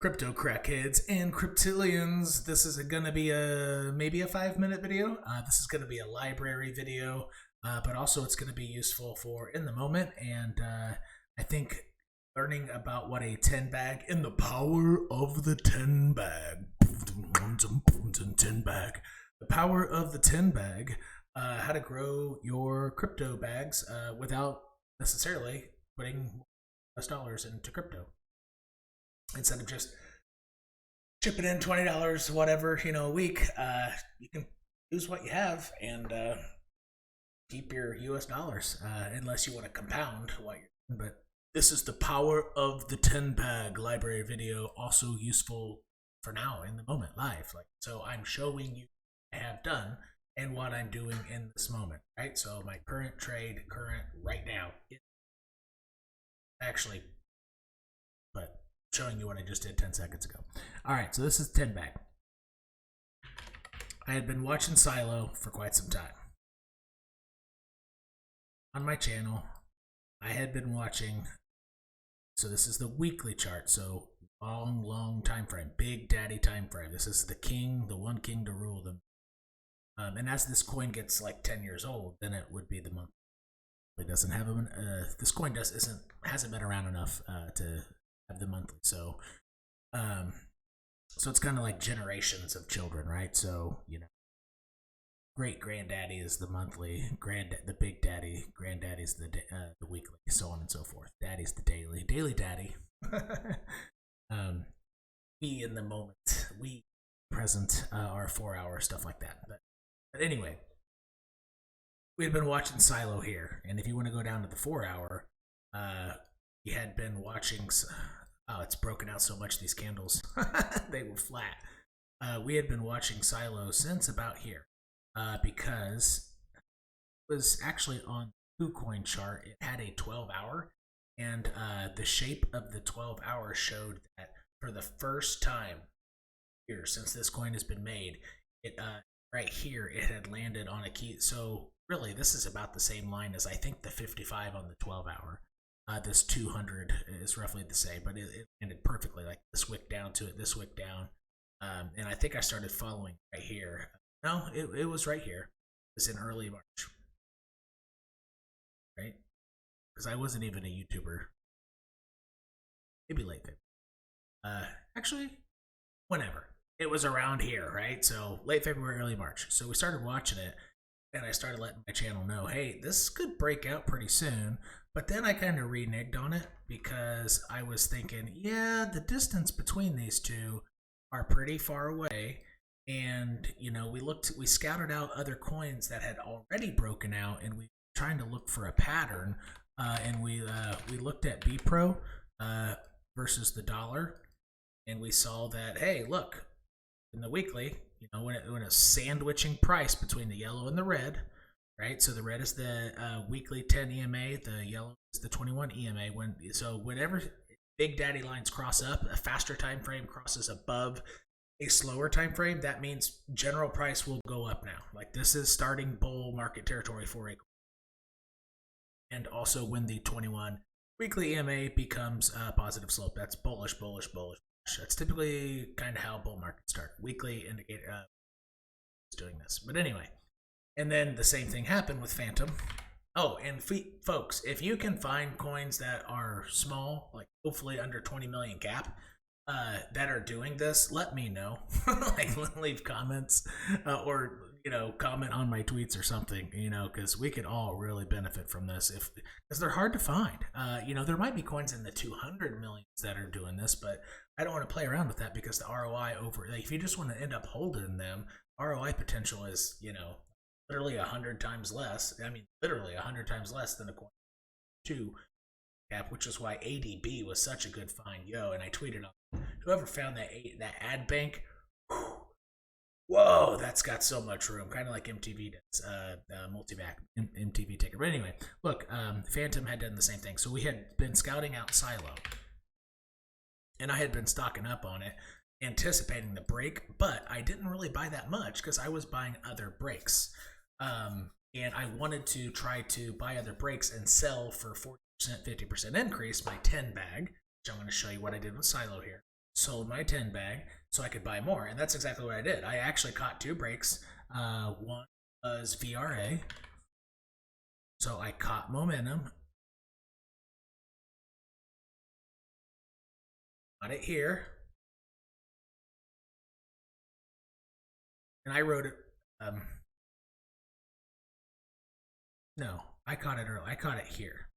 Crypto crackheads and cryptillions, this is going to be maybe a 5-minute video. This is going to be a library video, but also it's going to be useful for in the moment. And I think learning about what a 10 bag and the power of the 10 bag, 10 bag, the power of the 10 bag, how to grow your crypto bags without necessarily putting US dollars into crypto. Instead of just chipping in $20, whatever, a week, you can use what you have and keep your US dollars, unless you want to compound what you're doing. But this is the power of the 10 bag library video, also useful for now in the moment, live. So I'm showing you what I have done and what I'm doing in this moment, right? So my current trade, right now, actually, but showing you what I just did 10 seconds ago. All right, so this is 10 bag. I had been watching Silo for quite some time. On my channel, I had been watching, so this is the weekly chart, so long time frame, big daddy time frame. This is the king, the one king to rule them. And as this coin gets like 10 years old, then it would be the month. It doesn't have this coin hasn't been around enough to have the monthly, so it's kind of like generations of children, right? So great granddaddy is the monthly, the big daddy, granddaddy's the weekly, so on and so forth. Daddy's the daily daddy. We in the moment, we present, our 4-hour stuff like that. But anyway, we had been watching Silo here, and if you want to go down to the 4-hour, we had been watching. Oh, it's broken out so much, these candles. They were flat. We had been watching Silo since about here, because it was actually on the KuCoin chart. It had a 12-hour, and the shape of the 12-hour showed that for the first time here since this coin has been made, it right here it had landed on a key. So really, this is about the same line as I think the 55 on the 12-hour. This 200 is roughly the same, but it ended perfectly, like this wick down to it, this wick down. And I think I started following right here. No, it was right here. It's in early March, right? Because I wasn't even a YouTuber. Maybe late February. Actually, whenever. It was around here, right? So late February, early March. So we started watching it, and I started letting my channel know, hey, this could break out pretty soon. But then I kind of reneged on it because I was thinking, yeah, the distance between these two are pretty far away. And, we scouted out other coins that had already broken out, and we were trying to look for a pattern. And we looked at BPRO versus the dollar, and we saw that, hey, look, in the weekly, when it's sandwiching price between the yellow and the red, right? So the red is the weekly 10 EMA, the yellow is the 21 EMA. Whenever big daddy lines cross up, a faster time frame crosses above a slower time frame, that means general price will go up now. Like this is starting bull market territory for a coin. And also when the 21 weekly EMA becomes a positive slope, that's bullish. That's typically kind of how bull markets start. Weekly indicator is doing this. But anyway, and then the same thing happened with Phantom. Oh, and folks, if you can find coins that are small, like hopefully under 20 million cap, that are doing this, let me know. Like leave comments or comment on my tweets or something, because we could all really benefit from this because they're hard to find. There might be coins in the 200 millions that are doing this, but I don't want to play around with that because the ROI if you just want to end up holding them, ROI potential is, literally 100 times less. I mean, literally 100 times less than a coin 2 cap, which is why ADB was such a good find. And I tweeted on whoever found that ad bank. Whoa, that's got so much room, kind of like MTV does, multi-back MTV ticker. But anyway, look, Phantom had done the same thing. So we had been scouting out Silo, and I had been stocking up on it, anticipating the break, but I didn't really buy that much because I was buying other breaks. And I wanted to try to buy other breaks and sell for 40%, 50% increase my 10 bag, which I'm going to show you what I did with Silo here. sold my 10 bag so I could buy more. And that's exactly what I did. I actually caught 2 breaks. One was VRA. So I caught momentum. Got it here. And I wrote it. No, I caught it early. I caught it here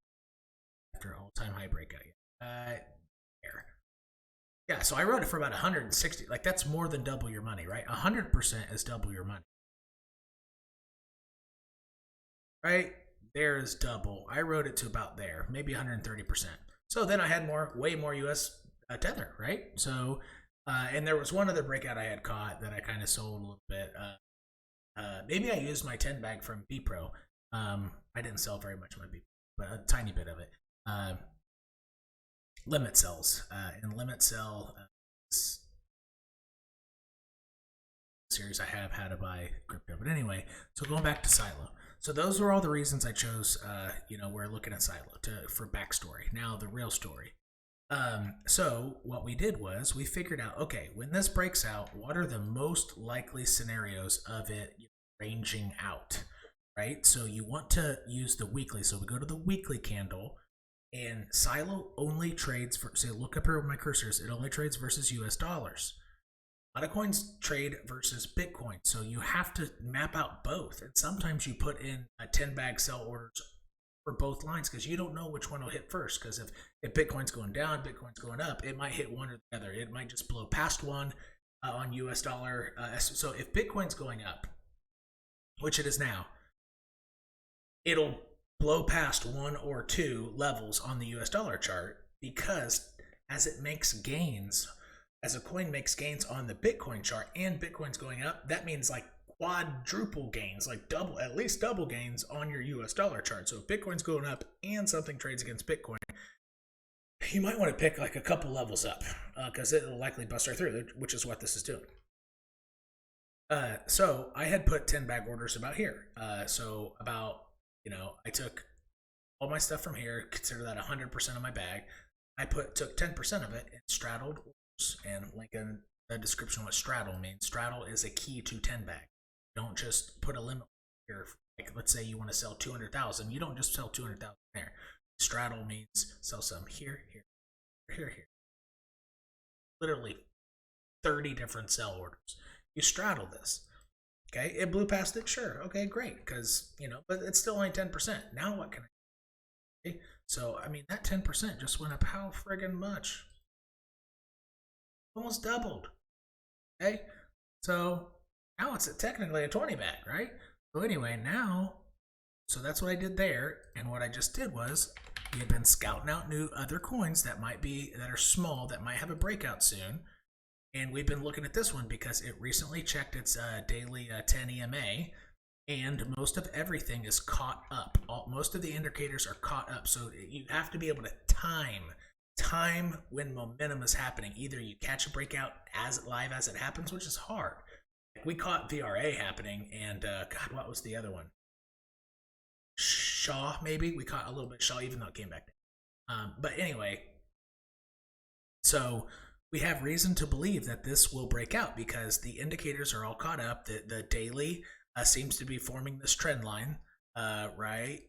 after all-time high breakout. Here. Yeah, so I wrote it for about 160. Like, that's more than double your money, right? 100% is double your money. Right? There's double. I wrote it to about there, maybe 130%. So then I had way more US Tether, right? So, and there was one other breakout I had caught that I kind of sold a little bit. Maybe I used my 10 bag from BPro. I didn't sell very much of my BPro, but a tiny bit of it. Limit sells, and limit sell series I have how to buy crypto. But anyway, so going back to Silo. So those were all the reasons I chose, we're looking at Silo for backstory. Now the real story. So what we did was we figured out, okay, when this breaks out, what are the most likely scenarios of it ranging out, right? So you want to use the weekly. So we go to the weekly candle, and Silo only trades for, say, look up here with my cursors, it only trades versus US dollars. A lot of coins trade versus Bitcoin, so you have to map out both. And sometimes you put in a 10 bag sell orders for both lines because you don't know which one will hit first. Because if Bitcoin's going down, Bitcoin's going up, it might hit one or the other. It might just blow past one on US dollar. So if Bitcoin's going up, which it is now, it'll blow past 1 or 2 levels on the US dollar chart, because as it makes gains, as a coin makes gains on the Bitcoin chart and Bitcoin's going up, that means like quadruple gains, like double, at least double gains on your US dollar chart. So if Bitcoin's going up and something trades against Bitcoin, you might want to pick like a couple levels up because it'll likely bust right through, which is what this is doing. So I had put 10 bag orders about here. So about, I took all my stuff from here, consider that 100% of my bag. I took 10% of it and straddled orders, and link in the description what straddle means. Straddle is a key to 10 bag. Don't just put a limit here. Like, let's say you want to sell 200,000. You don't just sell 200,000 there. Straddle means sell some here, here. Literally 30 different sell orders. You straddle this. Okay, it blew past it, sure. Okay, great, because, but it's still only 10%. Now what can I do? Okay, so, that 10% just went up how friggin' much? Almost doubled. Okay, so now it's technically a 20 bag, right? So anyway, so that's what I did there, and what I just did was we had been scouting out new other coins that are small, that might have a breakout soon. And we've been looking at this one because it recently checked its daily 10 EMA, and most of everything is caught up. Most of the indicators are caught up. So you have to be able to time when momentum is happening. Either you catch a breakout live as it happens, which is hard. We caught VRA happening, and God, what was the other one? Shaw, maybe? We caught a little bit Shaw, even though it came back down. But anyway, so we have reason to believe that this will break out because the indicators are all caught up. The daily seems to be forming this trend line right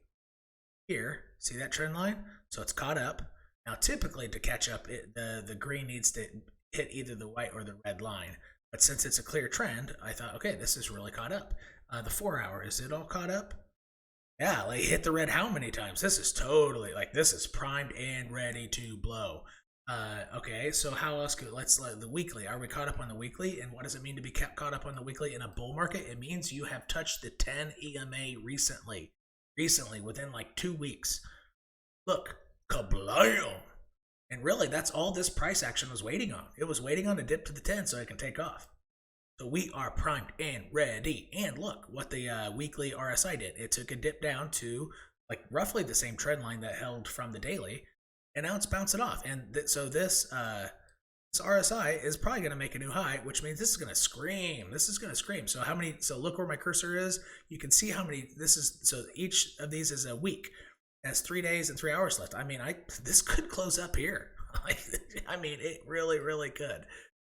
here. See that trend line? So it's caught up. Now, typically to catch up, the green needs to hit either the white or the red line. But since it's a clear trend, I thought, okay, this is really caught up. The 4 hour, is it all caught up? Yeah, like hit the red how many times? This is totally, this is primed and ready to blow. Okay, so how else let's the weekly. Are we caught up on the weekly? And what does it mean to be caught up on the weekly in a bull market? It means you have touched the 10 EMA recently, within like 2 weeks. Look, kablam! And really, that's all this price action was waiting on. It was waiting on a dip to the 10 so it can take off. So we are primed and ready. And look what the weekly RSI did. It took a dip down to like roughly the same trend line that held from the daily. And now it's bouncing off. And so this RSI is probably going to make a new high, which means this is going to scream. So look where my cursor is. You can see how many this is. So each of these is a week. It has 3 days and 3 hours left. This could close up here. Like, I mean, it really, really could.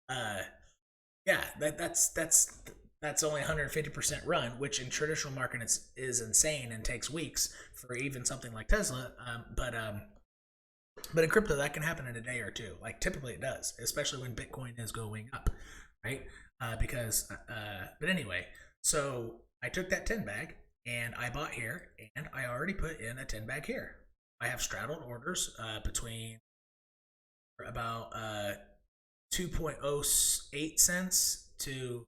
Yeah, that's only 150% run, which in traditional market is insane and takes weeks for even something like Tesla. But in crypto, that can happen in a day or two. Like typically it does, especially when Bitcoin is going up, right? But anyway, so I took that 10 bag and I bought here, and I already put in a 10 bag here. I have straddled orders between about 2.08 cents to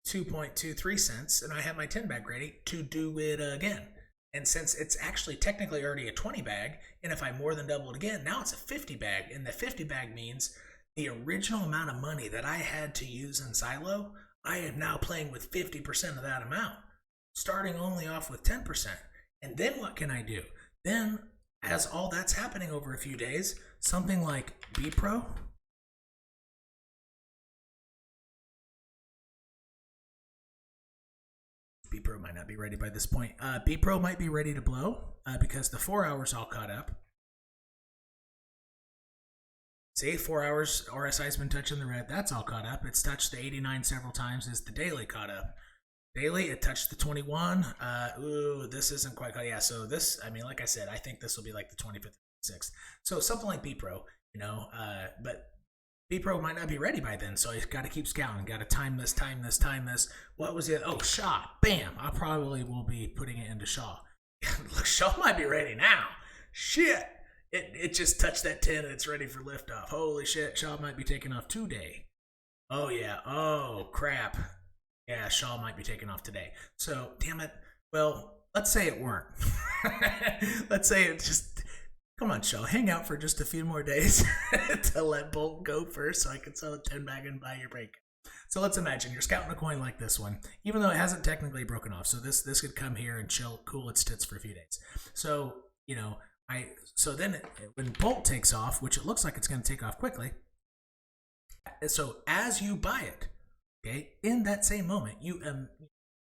2.23 cents, and I have my 10 bag ready to do it again. And since it's actually technically already a 20 bag, and if I more than double it again, now it's a 50 bag. And the 50 bag means the original amount of money that I had to use in Silo, I am now playing with 50% of that amount, starting only off with 10%. And then what can I do? Then, as all that's happening over a few days, something like BPRO, BPRO might not be ready by this point. BPRO might be ready to blow because the 4 hours all caught up. See, 4 hours, RSI's been touching the red. That's all caught up. It's touched the 89 several times. Is the daily caught up? Daily, it touched the 21. Ooh, this isn't quite caught. Yeah, so this, I mean, like I said, I think this will be like the 25th, 26th. So something like BPRO, but BPRO might not be ready by then, so you got to keep scouting. Got to time this. What was it? Oh, Shaw. Bam. I probably will be putting it into Shaw. Look, Shaw might be ready now. Shit. It just touched that 10 and it's ready for liftoff. Holy shit. Shaw might be taking off today. Oh, yeah. Oh, crap. Yeah, Shaw might be taking off today. So, damn it. Well, let's say it weren't. Let's say it just... Come on, Shaw, hang out for just a few more days to let Bolt go first so I can sell a 10 bag and buy your break. So let's imagine you're scouting a coin like this one, even though it hasn't technically broken off. So this could come here and chill, cool its tits for a few days. So, then when Bolt takes off, which it looks like it's going to take off quickly, so as you buy it, okay, in that same moment, you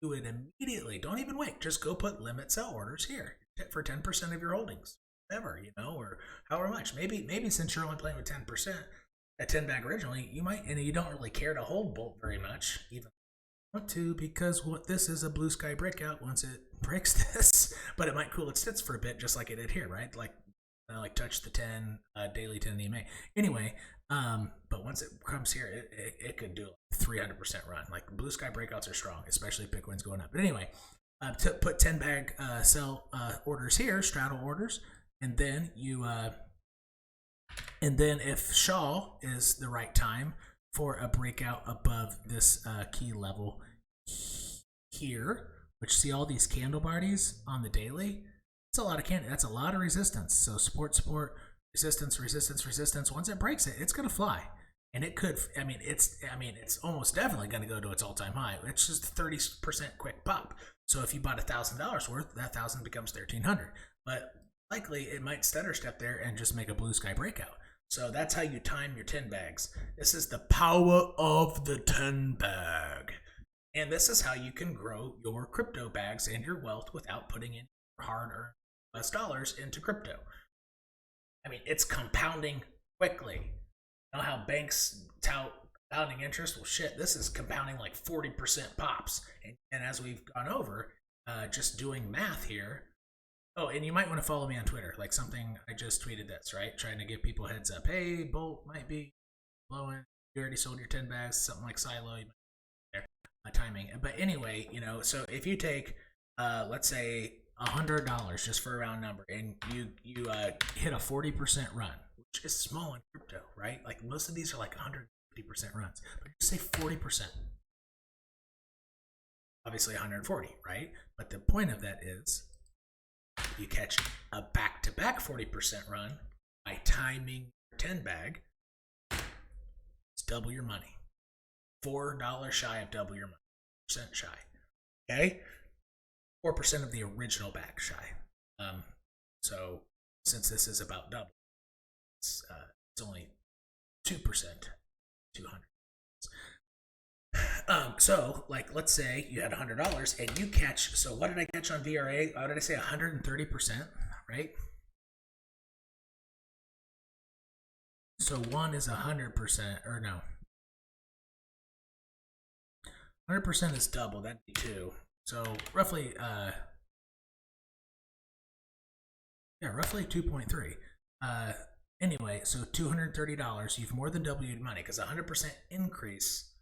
would immediately, don't even wait, just go put limit sell orders here for 10% of your holdings. Whatever, or however much. Maybe since you're only playing with 10%, a 10 bag originally, you might, and you don't really care to hold Bolt very much, even want to, because this is a blue sky breakout once it breaks this, but it might cool its tits for a bit, just like it did here, right? Like touch the 10, daily 10 EMA. Anyway, but once it comes here, it could do a 300% run. Like blue sky breakouts are strong, especially if Bitcoin's going up. But anyway, to put 10 bag sell orders here, straddle orders. And then if Shaw is the right time for a breakout above this key level here, which see all these candle bodies on the daily, it's a lot of candle. That's a lot of resistance. So support, resistance. Once it breaks it, it's gonna fly, and it could. It's almost definitely gonna go to its all-time high. It's just 30% quick pop. So if you bought $1,000 worth, that 1,000 becomes 1,300, but likely it might stutter step there and just make a blue sky breakout. So that's how you time your 10 bags. This is the power of the 10 bag. And this is how you can grow your crypto bags and your wealth without putting in hard-earned US dollars into crypto. I mean, it's compounding quickly. You know how banks tout compounding interest? Well, shit, this is compounding like 40% pops. And as we've gone over, just doing math here, oh, and you might want to follow me on Twitter, like something I just tweeted this, right? Trying to give people heads up. Hey, Bolt might be blowing. You already sold your 10 bags, something like Silo. You might there, timing. But anyway, so if you take, let's say, $100 just for a round number, and you hit a 40% run, which is small in crypto, right? Like most of these are like 150% runs, but just say 40%. Obviously 140, right? But the point of that is, you catch a back-to-back 40% run by timing your 10 bag. It's double your money. $4 shy of double your money. Percent shy. Okay? 4% of the original bag shy. So since this is about double, it's only 2%. 200. So, like, let's say you had $100 and you catch, so what did I catch on VRA? What did I say? 130%, right? So 1 is 100%, or no. 100% is double, that'd be 2. So roughly, roughly 2.3. Anyway, so $230, you've more than doubled your money, because 100% increase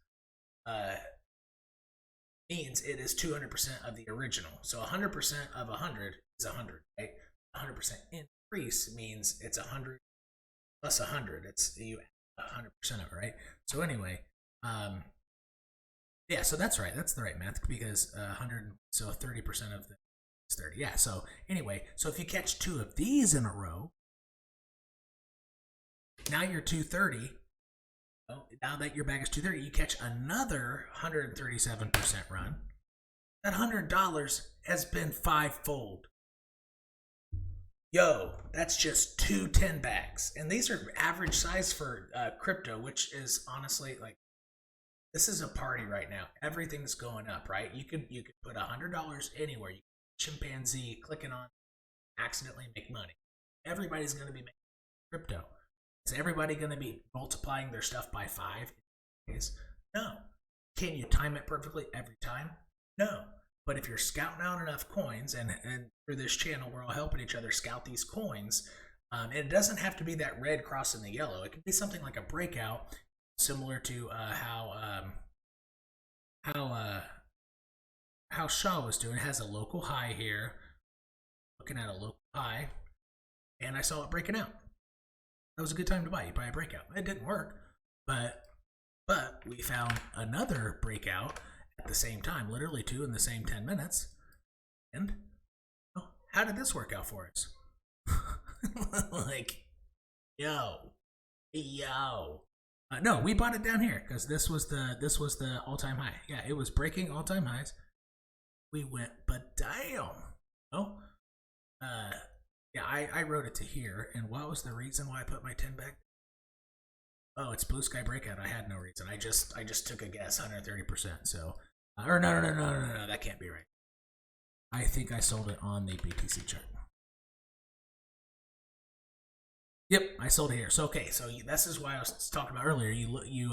means it is 200% of the original. So 100% of 100 is 100, right? 100% increase means it's 100 plus 100. It's you 100% of it, right? So anyway, yeah, so that's right. That's the right math, because 100, so 30% of the is 30. Yeah, so anyway, so if you catch 2 of these in a row, now you're 230. Oh, now that your bag is 230, you catch another 137% run. That $100 has been 5-fold. Yo, that's just 2 10 bags. And these are average size for crypto, which is honestly like, this is a party right now. Everything's going up, right? You could put $100 anywhere. You can chimpanzee clicking on, accidentally make money. Everybody's going to be making crypto. Is everybody going to be multiplying their stuff by 5 days? No. Can you time it perfectly every time? No. But if you're scouting out enough coins, and through this channel we're all helping each other scout these coins, and it doesn't have to be that red crossing the yellow. It could be something like a breakout, similar to how Shaw was doing. It has a local high here, looking at a local high, and I saw it breaking out. That was a good time to buy. You buy a breakout. It didn't work, but we found another breakout at the same time, literally 2 in the same 10 minutes. And how did this work out for us? Like, yo. No, we bought it down here because this was the all-time high. Yeah, it was breaking all-time highs. We went, but damn. Oh, yeah, I wrote it to here, and what was the reason why I put my 10 back? Oh, it's blue sky breakout. I had no reason. I just took a guess, 130%. So, or no, that can't be right. I think I sold it on the BTC chart. Yep, I sold it here. So okay, so this is why I was talking about earlier. You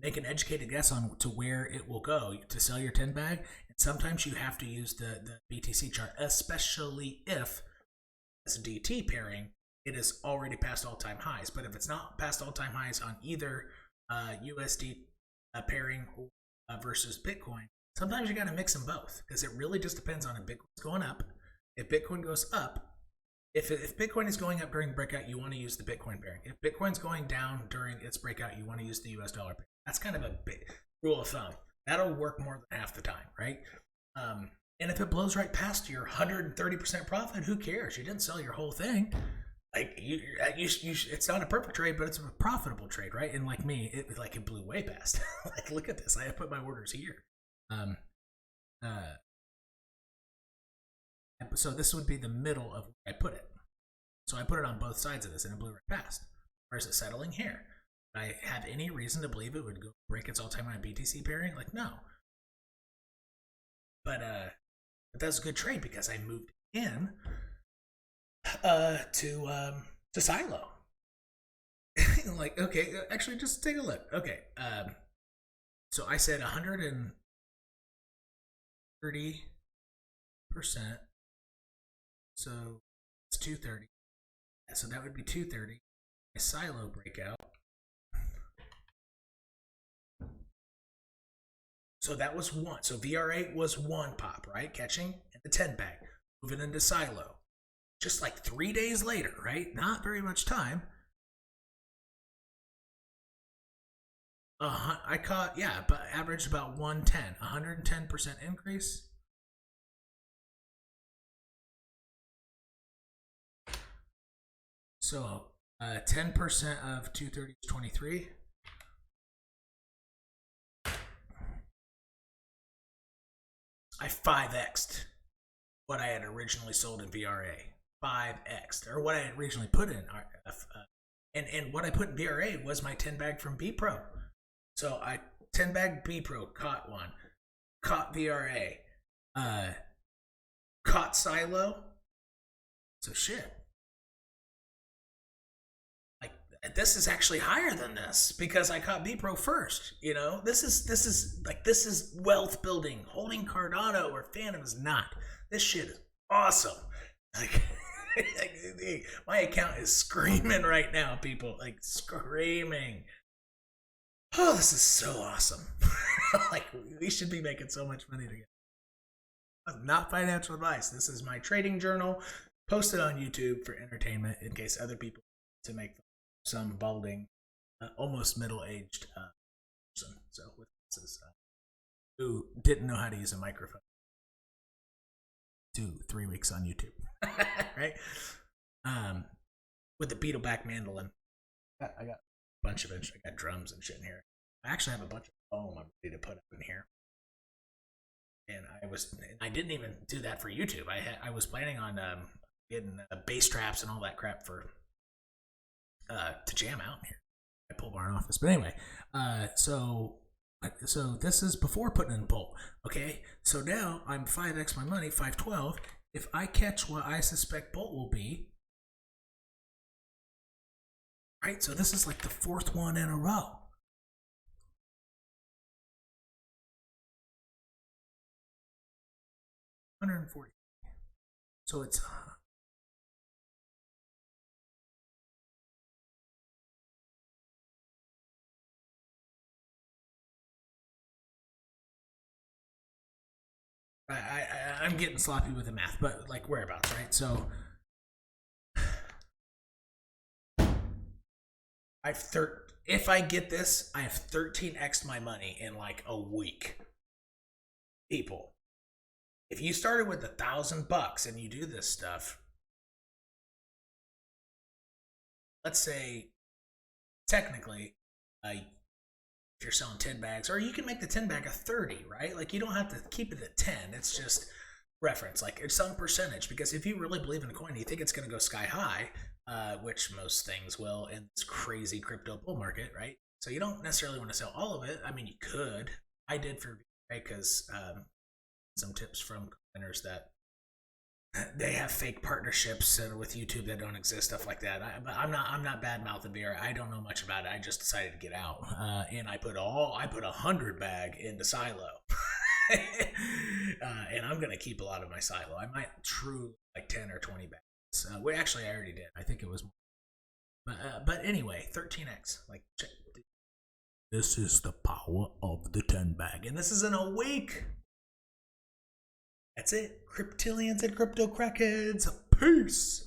make an educated guess on to where it will go to sell your 10 bag, and sometimes you have to use the BTC chart, especially if SDT pairing, it is already past all-time highs. But if it's not past all-time highs on either USD pairing versus Bitcoin, sometimes you got to mix them both, because it really just depends on if Bitcoin's going up. If Bitcoin goes up, if Bitcoin is going up during breakout, you want to use the Bitcoin pairing. If Bitcoin's going down during its breakout, you want to use the US dollar pairing. That's kind of a big rule of thumb. That'll work more than half the time, right? And if it blows right past your 130% profit, who cares? You didn't sell your whole thing. Like it's not a perfect trade, but it's a profitable trade, right? And like me, it blew way past. Like, look at this. I have put my orders here. So this would be the middle of where I put it. So I put it on both sides of this, and it blew right past. Or is it settling here? Do I have any reason to believe it would go break its all-time high BTC pairing? Like, no. But that's a good trade because I moved in to Silo. Like, okay, actually, just take a look. Okay, so I said 130%. So it's 230. So that would be 230. A Silo breakout. So that was 1. So VR8 was 1 pop, right? Catching in the 10 bag. Moving into Silo. Just like 3 days later, right? Not very much time. I caught, yeah, but averaged about 110. 110% increase. So 10% of 230 is 23. I 5x'd what I had originally sold in VRA. 5x'd, or what I had originally put in RF. And what I put in VRA was my 10 bag from B Pro. So I 10 bag B Pro, caught one, caught VRA, caught Silo. So shit. Like, this is actually higher than this because I caught BPRO first. You know, this is wealth building. Holding Cardano where Phantom is not. This shit is awesome. Like, my account is screaming right now, people. Like, screaming. Oh, this is so awesome. Like, we should be making so much money together. Not financial advice. This is my trading journal posted on YouTube for entertainment in case other people to make some balding, almost middle-aged person. So with this, who didn't know how to use a microphone. 2-3 weeks on YouTube, right? With the Beetleback mandolin. I got a bunch of it. I got drums and shit in here. I actually have a bunch of foam I'm ready to put up in here. And I didn't even do that for YouTube. I was planning on getting bass traps and all that crap for to jam out in here. I pole barn office, but anyway, so this is before putting in Bolt. Okay, so now I'm 5x my money, 512. If I catch what I suspect Bolt will be, right? So this is like the fourth one in a row. $140. So it's I'm getting sloppy with the math, but like whereabouts, right? So if I get this, I have 13x my money in like a week. People, if you started with $1,000 and you do this stuff, let's say technically, if you're selling 10 bags, or you can make the 10 bag a 30, right? Like, you don't have to keep it at 10. It's just reference, like it's some percentage. Because if you really believe in a coin, you think it's going to go sky high, which most things will in this crazy crypto bull market, right? So you don't necessarily want to sell all of it. I mean, you could. I did for because some tips from coiners that they have fake partnerships with YouTube that don't exist, stuff like that. I'm not bad mouthing VR. I don't know much about it. I just decided to get out, and I put 100 bag into Silo, and I'm gonna keep a lot of my Silo. I might true like 10 or 20 bags. Actually, I already did. I think it was more. But anyway, 13x. Like, check. This is the power of the 10 bag, and this is in a week. That's it. Cryptillions and crypto crackheads. Peace.